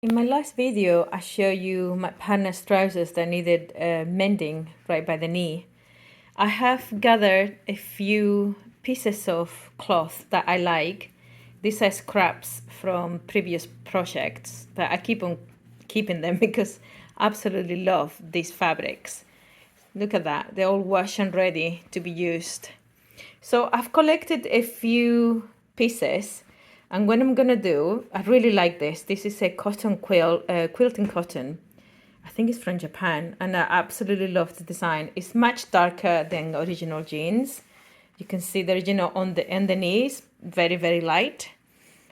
In my last video, I showed you my partner's trousers that needed mending right by the knee. I have gathered a few pieces of cloth that I like. These are scraps from previous projects, but I keep on keeping them because I absolutely love these fabrics. Look at that, they're all washed and ready to be used. So I've collected a few pieces, and what I'm gonna do, I really like this. This is a cotton quilting cotton. I think it's from Japan, and I absolutely love the design. It's much darker than original jeans. You can see the original on the knees, very, very light.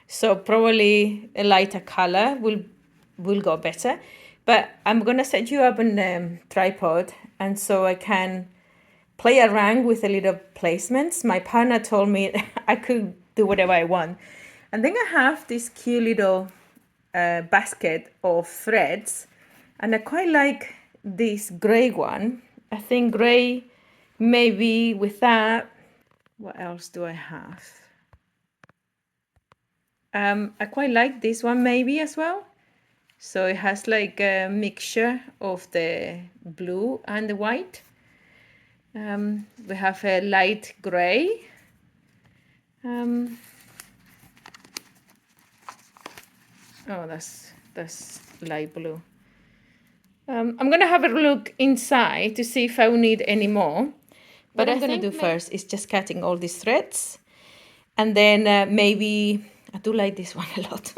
So probably a lighter color will go better. But I'm gonna set you up on a tripod, and so I can play around with a little placements. My partner told me I could do whatever I want. And then I have this cute little basket of threads, and I quite like this gray one. I think gray, maybe with that. What else do I have? I quite like this one maybe as well. So it has like a mixture of the blue and the white. We have a light gray. Oh, that's light blue. I'm gonna have a look inside to see if I will need any more. But what I'm gonna do first is just cutting all these threads, and then maybe I do like this one a lot.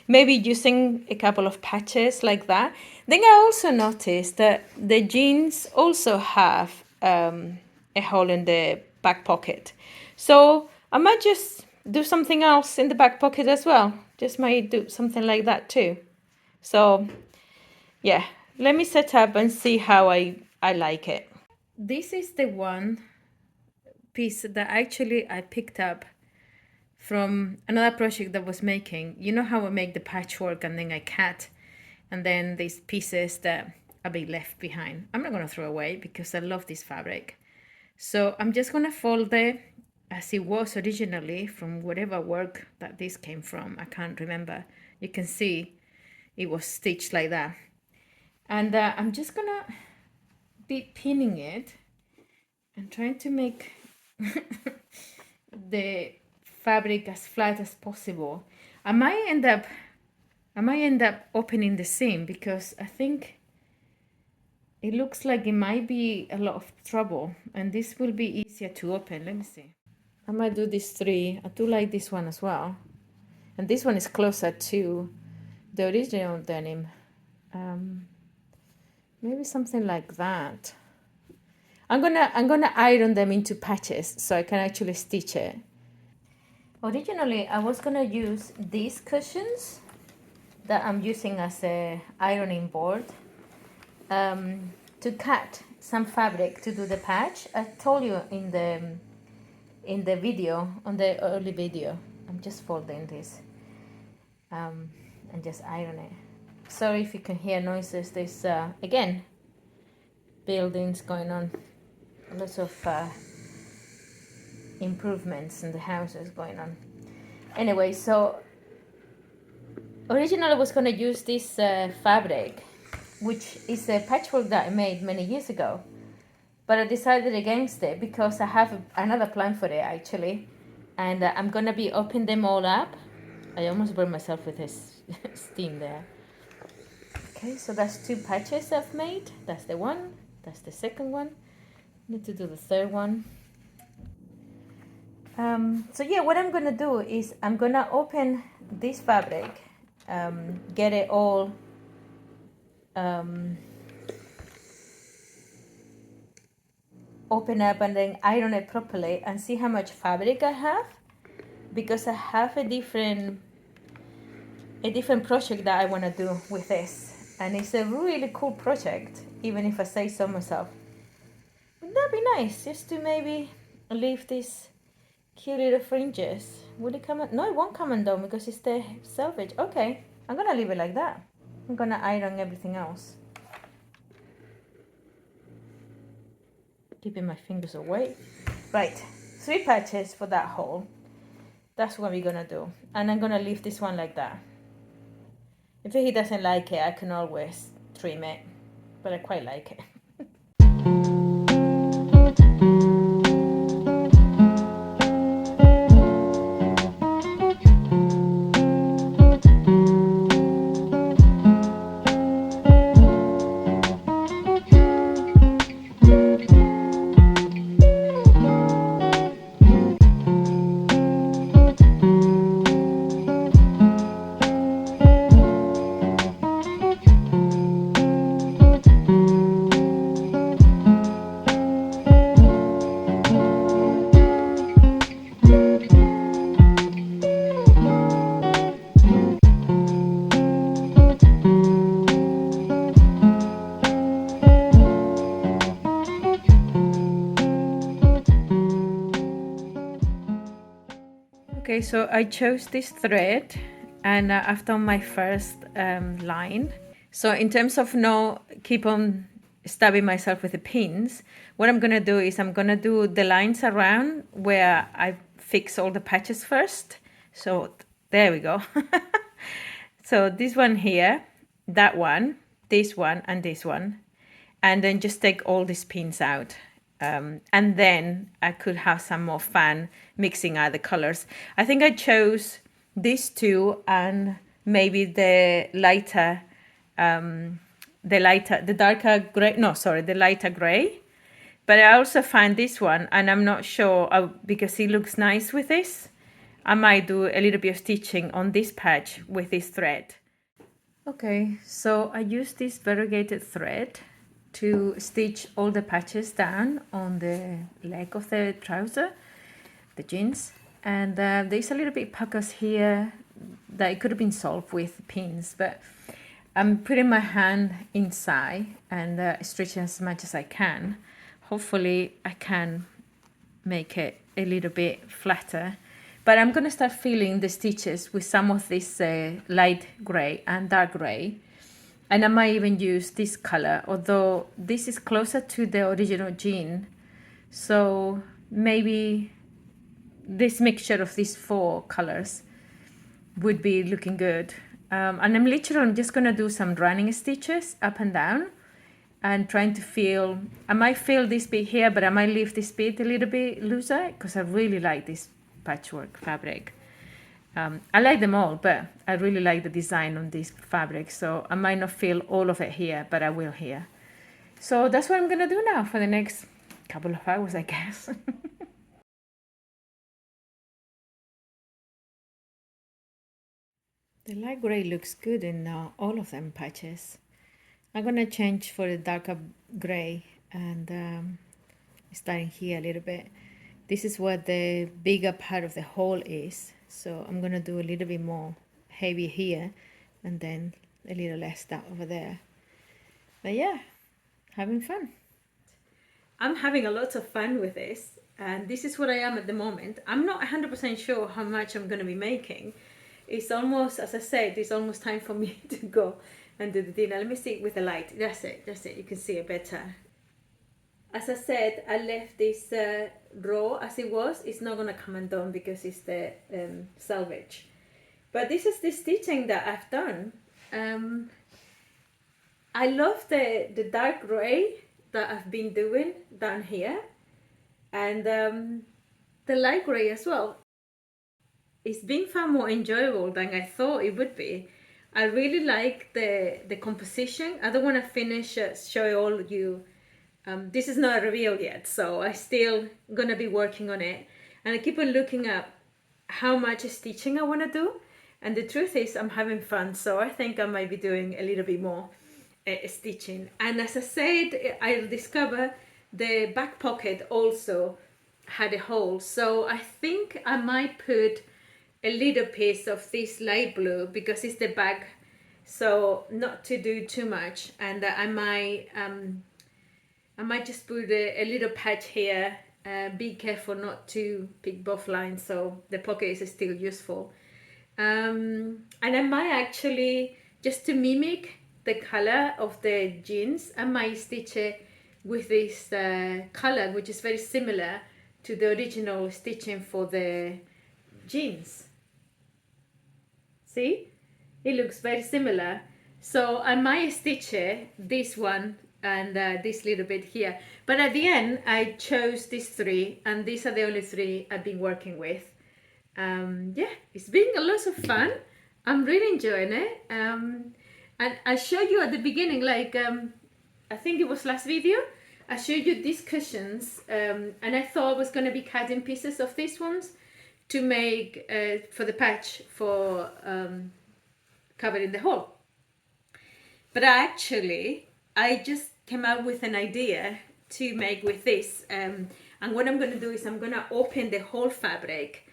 Maybe using a couple of patches like that. Then I also noticed that the jeans also have a hole in the back pocket, so I might just do something else in the back pocket as well. Just might do something like that too. So yeah, let me set up and see how I like it. This is the one piece that actually I picked up from another project that was making. You know how I make the patchwork and then I cut, and then these pieces that are being left behind. I'm not going to throw away because I love this fabric. So I'm just going to fold it as it was originally from whatever work that this came from. I can't remember. You can see it was stitched like that. And I'm just going to be pinning it and trying to make the fabric as flat as possible. I might end up opening the seam because I think it looks like it might be a lot of trouble, and this will be easier to open. Let me see. I might do these three. I do like this one as well, and this one is closer to the original denim. Maybe something like that. I'm gonna iron them into patches so I can actually stitch it. Originally, I was gonna use these cushions that I'm using as a ironing board to cut some fabric to do the patch. I told you in the video, on the early video. I'm just folding this and just iron it. Sorry if you can hear noises. There's again buildings going on, lots of improvements in the houses going on. Anyway, so originally I was going to use this fabric, which is a patchwork that I made many years ago, but I decided against it because I have another plan for it actually, and I'm going to be opening them all up. I almost burned myself with this steam there. Okay, so that's two patches I've made. That's the one, that's the second one. Need to do the third one. So yeah, what I'm gonna do is I'm gonna open this fabric, get it all open up and then iron it properly and see how much fabric I have, because I have a different project that I want to do with this, and it's a really cool project, even if I say so myself. Wouldn't that be nice just to maybe leave this cute little fringes? Will it come on? No, it won't come undone because it's the selvage. Okay, I'm gonna leave it like that. I'm gonna iron everything else, keeping my fingers away. Right, 3 patches for that hole. That's what we're gonna do, and I'm gonna leave this one like that. If he doesn't like it, I can always trim it, but I quite like it. Okay, so I chose this thread and I've done my first line. So in terms of no keep on stabbing myself with the pins, what I'm gonna do is I'm gonna do the lines around where I fix all the patches first. So there we go. So this one here, that one, this one and this one. And then just take all these pins out. And then I could have some more fun mixing other colors. I think I chose these two and maybe the lighter the lighter gray. But I also find this one, and I'm not sure because it looks nice with this. I might do a little bit of stitching on this patch with this thread. Okay, so I use this variegated thread to stitch all the patches down on the leg of the trouser, the jeans. And there's a little bit puckers here that it could have been solved with pins, but I'm putting my hand inside and stretching as much as I can. Hopefully I can make it a little bit flatter. But I'm going to start filling the stitches with some of this light grey and dark grey. And I might even use this color, although this is closer to the original jean. So maybe this mixture of these four colors would be looking good. And I'm literally just going to do some running stitches up and down and trying to feel, I might feel this bit here, but I might leave this bit a little bit looser because I really like this patchwork fabric. I like them all, but I really like the design on this fabric, so I might not feel all of it here, but I will here. So that's what I'm gonna do now for the next couple of hours, I guess. The light gray looks good in all of them patches. I'm gonna change for the darker gray and starting here a little bit. This is what the bigger part of the hole is. So I'm gonna do a little bit more heavy here and then a little less down over there. But yeah, having fun. I'm having a lot of fun with this, and this is what I am at the moment. I'm not 100% sure how much I'm gonna be making. It's almost, as I said, it's almost time for me to go and do the dinner. Let me see it with the light. That's it, you can see it better. As I said, I left this raw as it was. It's not going to come undone because it's the selvage. But this is the stitching that I've done. I love the dark grey that I've been doing down here. And the light grey as well. It's been far more enjoyable than I thought it would be. I really like the composition. I don't want to finish show all you. This is not a reveal yet, so I still gonna be working on it, and I keep on looking up how much stitching I want to do, and the truth is I'm having fun, so I think I might be doing a little bit more stitching. And as I said, I discovered the back pocket also had a hole, so I think I might put a little piece of this light blue because it's the back, so not to do too much, and I might just put a little patch here. Be careful not to pick both lines so the pocket is still useful. And I might actually, just to mimic the color of the jeans, I might stitch it with this color, which is very similar to the original stitching for the jeans. See? It looks very similar. So I might stitch it, this one and this little bit here. But at the end, I chose these three, and these are the only three I've been working with. Yeah, it's been a lot of fun. I'm really enjoying it. And I showed you at the beginning, like, I think it was last video, I showed you these cushions, and I thought I was going to be cutting pieces of these ones to make for the patch for covering the hole. But actually, I just came up with an idea to make with this. And what I'm going to do is I'm going to open the whole fabric,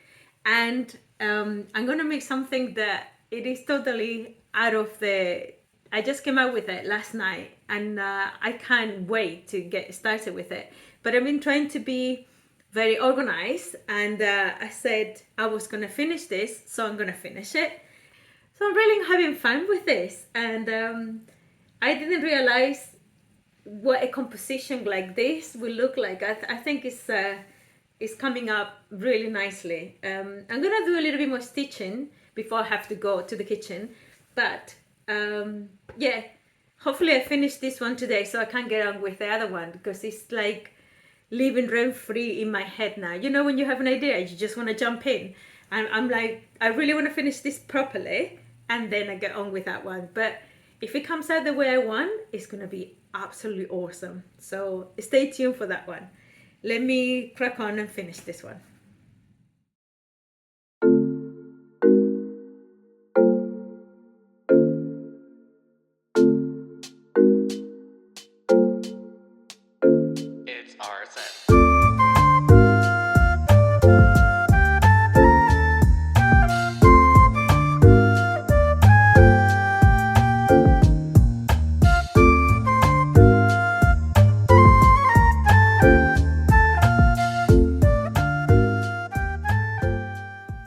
and I'm going to make something that it is totally out of the... I just came out with it last night, and I can't wait to get started with it. But I've been trying to be very organized, and I said I was going to finish this, so I'm going to finish it. So I'm really having fun with this, and I didn't realize what a composition like this will look like. I think it's coming up really nicely. I'm gonna do a little bit more stitching before I have to go to the kitchen, but yeah, hopefully I finish this one today so I can get on with the other one, because it's like living rent free in my head now. You know, when you have an idea, you just want to jump in. And I'm like, I really want to finish this properly, and then I get on with that one. But if it comes out the way I want, it's going to be absolutely awesome. So stay tuned for that one. Let me crack on and finish this one. It's our set.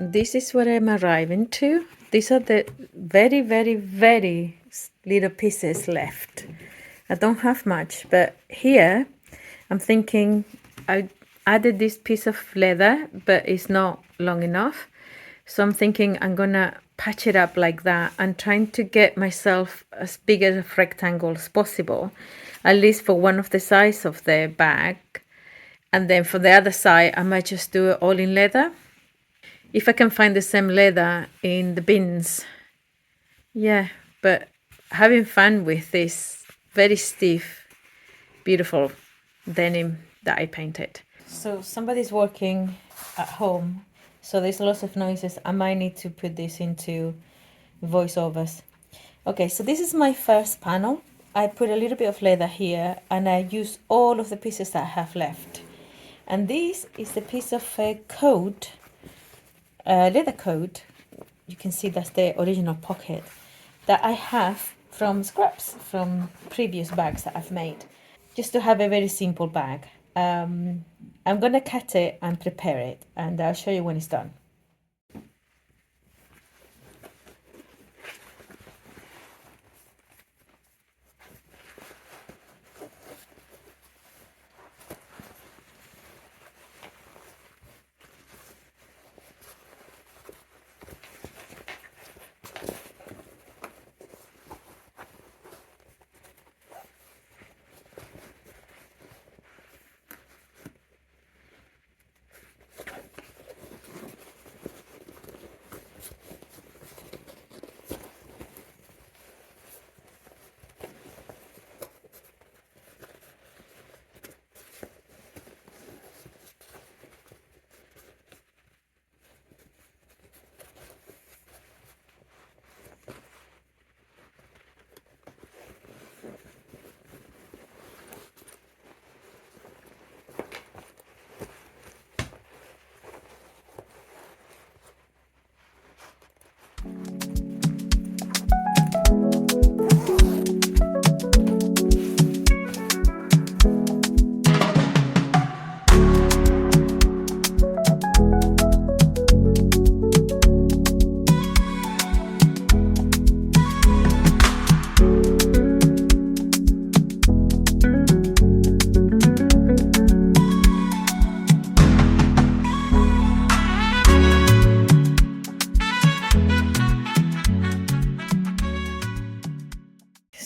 This is what I'm arriving to. These are the very, very, very little pieces left. I don't have much, but here I'm thinking I added this piece of leather, but it's not long enough. So I'm thinking I'm gonna patch it up like that, and trying to get myself as big a rectangle as possible, at least for one of the sides of the bag. And then for the other side, I might just do it all in leather. If I can find the same leather in the bins. Yeah, but having fun with this very stiff, beautiful denim that I painted. So somebody's working at home, so there's lots of noises. I might need to put this into voiceovers. Okay, so this is my first panel. I put a little bit of leather here, and I use all of the pieces that I have left. And this is the piece of coat, leather coat. You can see that's the original pocket that I have from scraps from previous bags that I've made, just to have a very simple bag. I'm gonna cut it and prepare it, and I'll show you when it's done.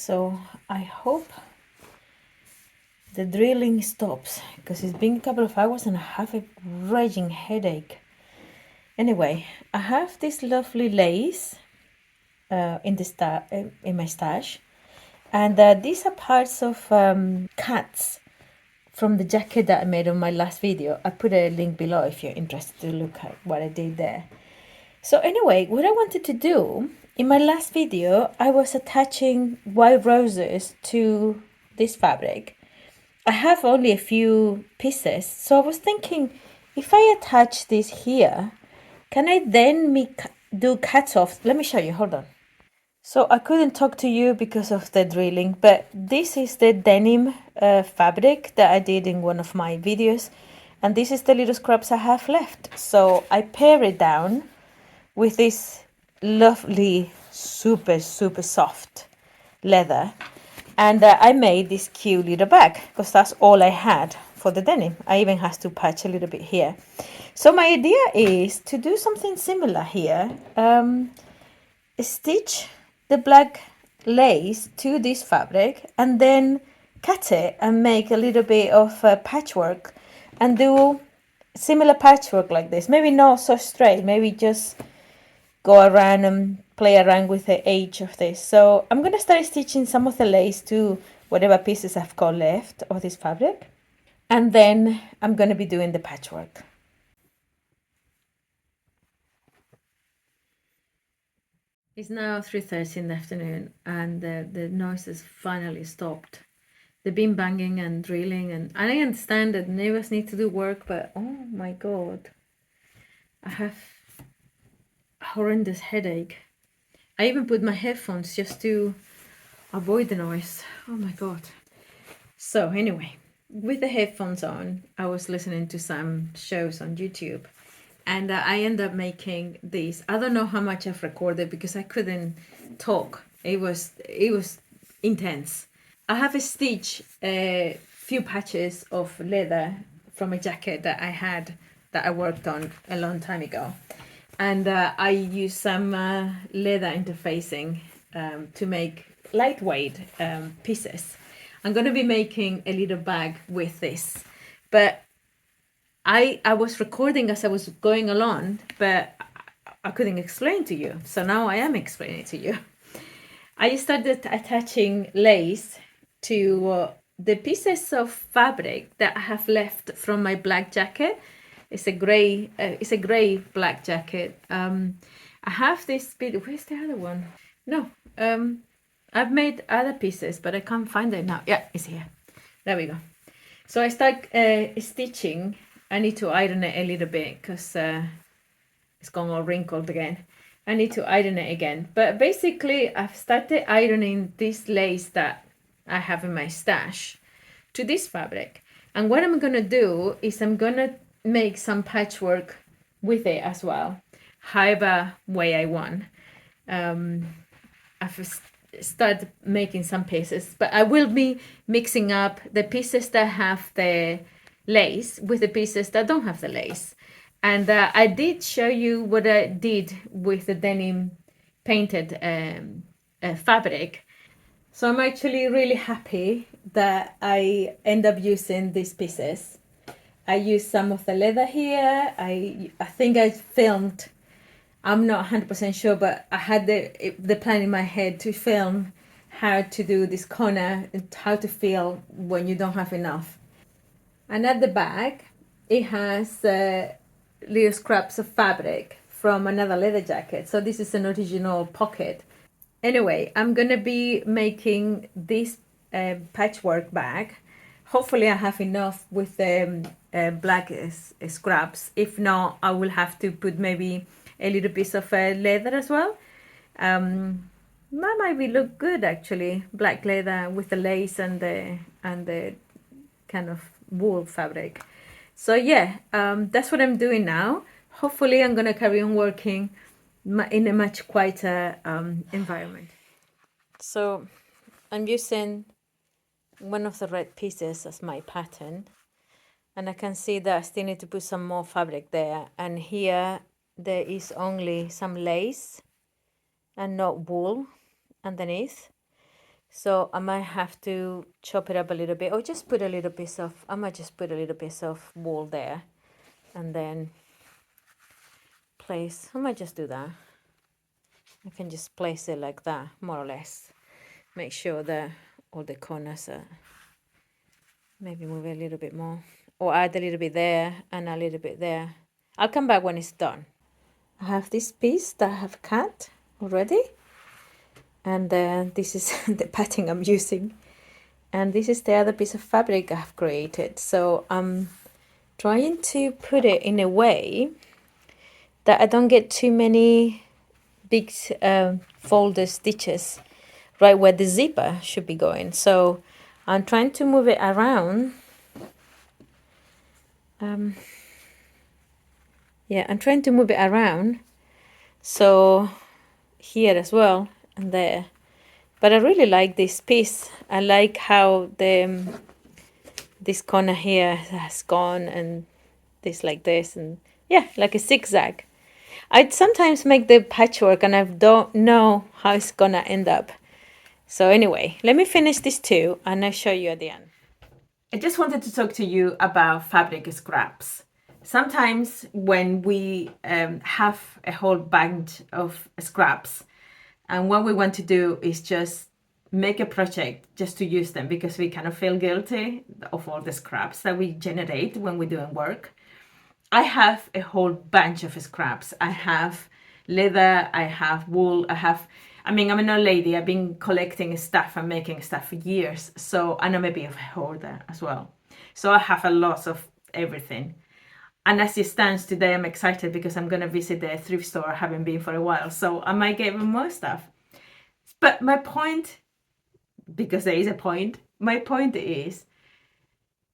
So I hope the drilling stops, because it's been a couple of hours and I have a raging headache. Anyway, I have this lovely lace in my stash, and these are parts of cuts from the jacket that I made on my last video. I put a link below if you're interested to look at what I did there. So anyway, what I wanted to do, in my last video, I was attaching white roses to this fabric. I have only a few pieces, so I was thinking, if I attach this here, can I then do cut-offs? Let me show you, hold on. So I couldn't talk to you because of the drilling, but this is the denim fabric that I did in one of my videos, and this is the little scraps I have left. So I pare it down with this lovely, super soft leather, and I made this cute little bag because that's all I had for the denim. I even had to patch a little bit here. So my idea is to do something similar here. Stitch the black lace to this fabric and then cut it and make a little bit of patchwork and do similar patchwork like this. Maybe not so straight, maybe just go around and play around with the edge of this. So I'm going to start stitching some of the lace to whatever pieces I've got left of this fabric, and then I'm going to be doing the patchwork. It's now 3:30 in the afternoon, and the noise has finally stopped. They've been banging and drilling, and I understand that neighbors need to do work, but oh my god, I have a horrendous headache. I even put my headphones just to avoid the noise. Oh my god. So anyway, with the headphones on, I was listening to some shows on YouTube, and I ended up making this. I don't know how much I've recorded because I couldn't talk. It was intense. I have stitched a few patches of leather from a jacket that I had that I worked on a long time ago, and I used some leather interfacing to make lightweight pieces. I'm going to be making a little bag with this, but I was recording as I was going along, but I couldn't explain to you. So now I am explaining to you. I started attaching lace to the pieces of fabric that I have left from my black jacket. It's a gray black jacket. I have this bit. Where's the other one? No. I've made other pieces, but I can't find it now. Yeah, it's here. There we go. So I start stitching. I need to iron it a little bit because it's gone all wrinkled again. I need to iron it again. But basically, I've started ironing this lace that I have in my stash to this fabric. And what I'm going to do is I'm going to make some patchwork with it as well, however way I want. I've started making some pieces, but I will be mixing up the pieces that have the lace with the pieces that don't have the lace. And I did show you what I did with the denim painted fabric. So I'm actually really happy that I end up using these pieces. I used some of the leather here. I think I filmed, I'm not 100% sure, but I had the plan in my head to film how to do this corner and how to feel when you don't have enough. And at the back, it has little scraps of fabric from another leather jacket. So this is an original pocket. Anyway, I'm gonna be making this patchwork bag. Hopefully I have enough with the black scraps. If not, I will have to put maybe a little piece of leather as well. That might be look good actually, black leather with the lace and the kind of wool fabric. So yeah, that's what I'm doing now. Hopefully I'm gonna carry on working in a much quieter environment. So I'm using one of the red pieces as my pattern, and I can see that I still need to put some more fabric there, and here there is only some lace and not wool underneath. So I might have to chop it up a little bit, or just put a little bit of, I might just put a little bit of wool there and then place, I might just do that. I can just place it like that, more or less. Make sure that all the corners are, maybe move it a little bit more, or add a little bit there and a little bit there. I'll come back when it's done. I have this piece that I have cut already, and this is the pattern I'm using, and this is the other piece of fabric I've created. So I'm trying to put it in a way that I don't get too many big folded stitches right where the zipper should be going. So I'm trying to move it around. Yeah, I'm trying to move it around, so here as well and there. But I really like this piece. I like how the this corner here has gone, and this like this, and yeah, like a zigzag. I'd sometimes make the patchwork and I don't know how it's gonna end up. So anyway, let me finish this too and I'll show you at the end. I just wanted to talk to you about fabric scraps. Sometimes when we have a whole bunch of scraps, and what we want to do is just make a project just to use them, because we kind of feel guilty of all the scraps that we generate when we're doing work. I have a whole bunch of scraps. I have leather, I have wool, I'm an old lady. I've been collecting stuff and making stuff for years. So I'm a bit of a hoarder as well. So I have a lot of everything. And as it stands today, I'm excited because I'm going to visit the thrift store I haven't been for a while. So I might get even more stuff. But my point, because there is a point, my point is,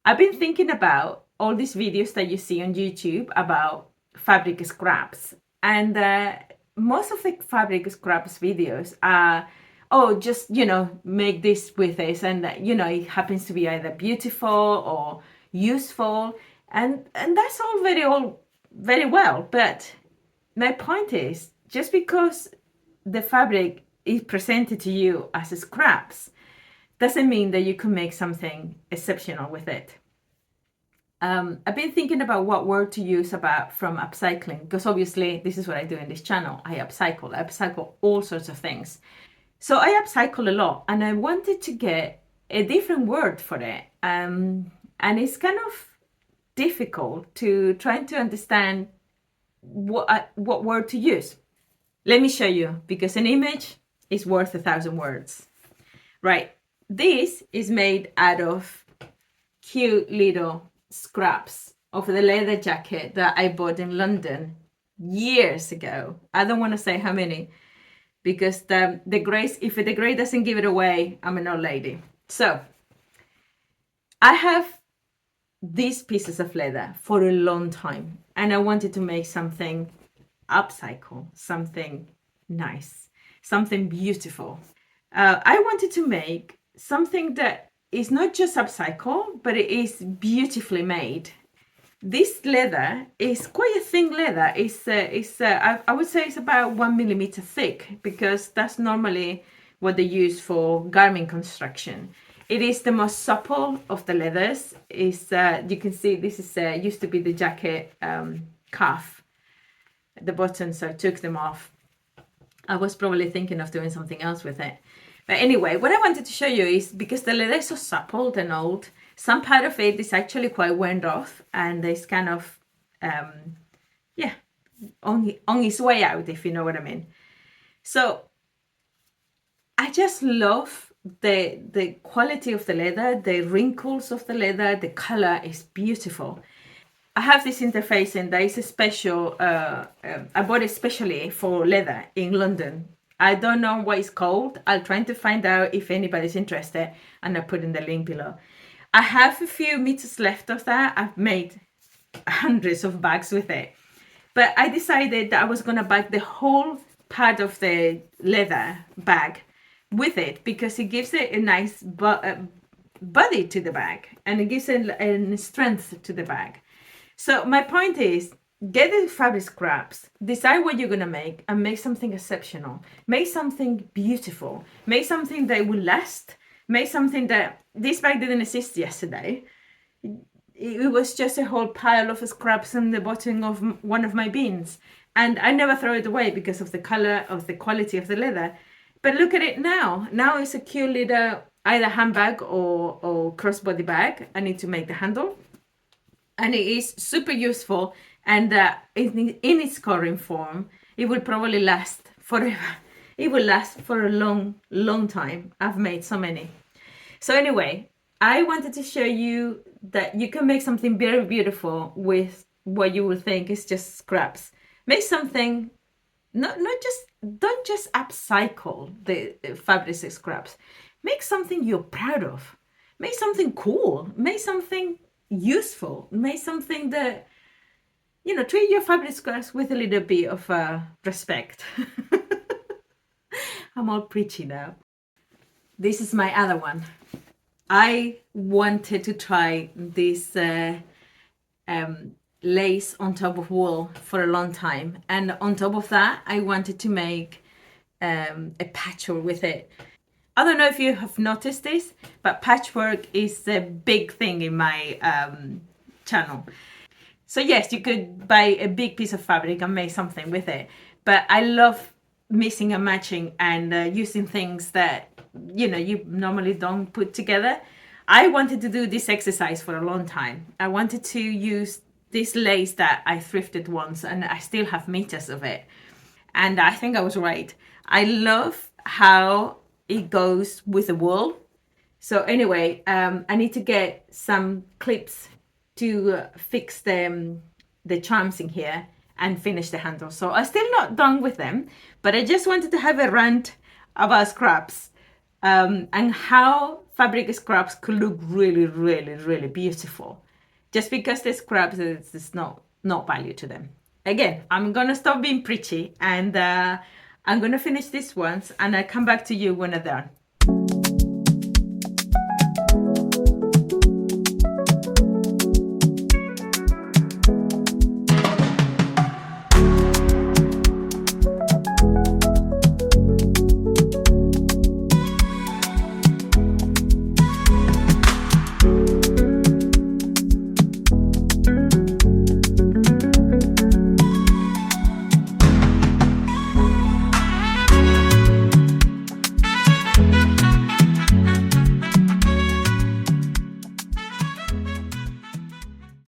I've been thinking about all these videos that you see on YouTube about fabric scraps. And most of the fabric scraps videos are, oh, just, make this with this. And, it happens to be either beautiful or useful. And that's all very well. But my point is, just because the fabric is presented to you as scraps doesn't mean that you can make something exceptional with it. I've been thinking about what word to use from upcycling, because obviously this is what I do in this channel. I upcycle all sorts of things. So I upcycle a lot, and I wanted to get a different word for it. And it's kind of difficult to try to understand what word to use. Let me show you, because an image is worth 1,000 words. Right, this is made out of cute little scraps of the leather jacket that I bought in London years ago. I don't want to say how many, because if the grey doesn't give it away, I'm an old lady. So I have these pieces of leather for a long time, and I wanted to make something upcycle, something nice, something beautiful. I wanted to make something that is not just upcycle, but it is beautifully made. This leather is quite a thin leather. I would say it's about 1 millimeter thick, because that's normally what they use for garment construction. It is the most supple of the leathers. You can see this is used to be the jacket cuff, the buttons, so I took them off. I was probably thinking of doing something else with it. But anyway, what I wanted to show you is, because the leather is so supple and old, some part of it is actually quite worn off, and it's kind of, on its way out, if you know what I mean. So I just love the quality of the leather, the wrinkles of the leather, the color is beautiful. I have this interfacing that is a special, I bought it specially for leather in London. I don't know what it's called. I'll try to find out if anybody's interested, and I'll put in the link below. I have a few meters left of that. I've made hundreds of bags with it. But I decided that I was going to bag the whole part of the leather bag with it, because it gives it a nice body to the bag, and it gives it a strength to the bag. So my point is, get the fabric scraps, decide what you're gonna make, and make something exceptional. Make something beautiful. Make something that will last. Make something that this bag didn't exist yesterday. It was just a whole pile of scraps in the bottom of one of my bins, and I never throw it away because of the color, of the quality of the leather. But look at it now. Now it's a cute little either handbag or crossbody bag. I need to make the handle, and it is super useful. And in its current form, it will probably last forever. It will last for a long, long time. I've made so many. So anyway, I wanted to show you that you can make something very beautiful with what you will think is just scraps. Make something, not just, don't just upcycle the fabric scraps. Make something you're proud of. Make something cool. Make something useful. Make something that, you know, treat your fabric scraps with a little bit of respect. I'm all preachy now. This is my other one. I wanted to try this lace on top of wool for a long time, and on top of that I wanted to make a patchwork with it. I don't know if you have noticed this, but patchwork is a big thing in my channel. So yes, you could buy a big piece of fabric and make something with it, but I love mixing and matching and using things that, you know, you normally don't put together. I wanted to do this exercise for a long time. I wanted to use this lace that I thrifted once, and I still have meters of it, and I think I was right. I love how it goes with the wool. So anyway, I need to get some clips to fix the charms in here and finish the handle. So I'm still not done with them, but I just wanted to have a rant about scraps and how fabric scraps could look really, really, really beautiful. Just because they're scraps, it's not value to them. Again, I'm gonna stop being preachy, and I'm gonna finish this once, and I'll come back to you when I'm done.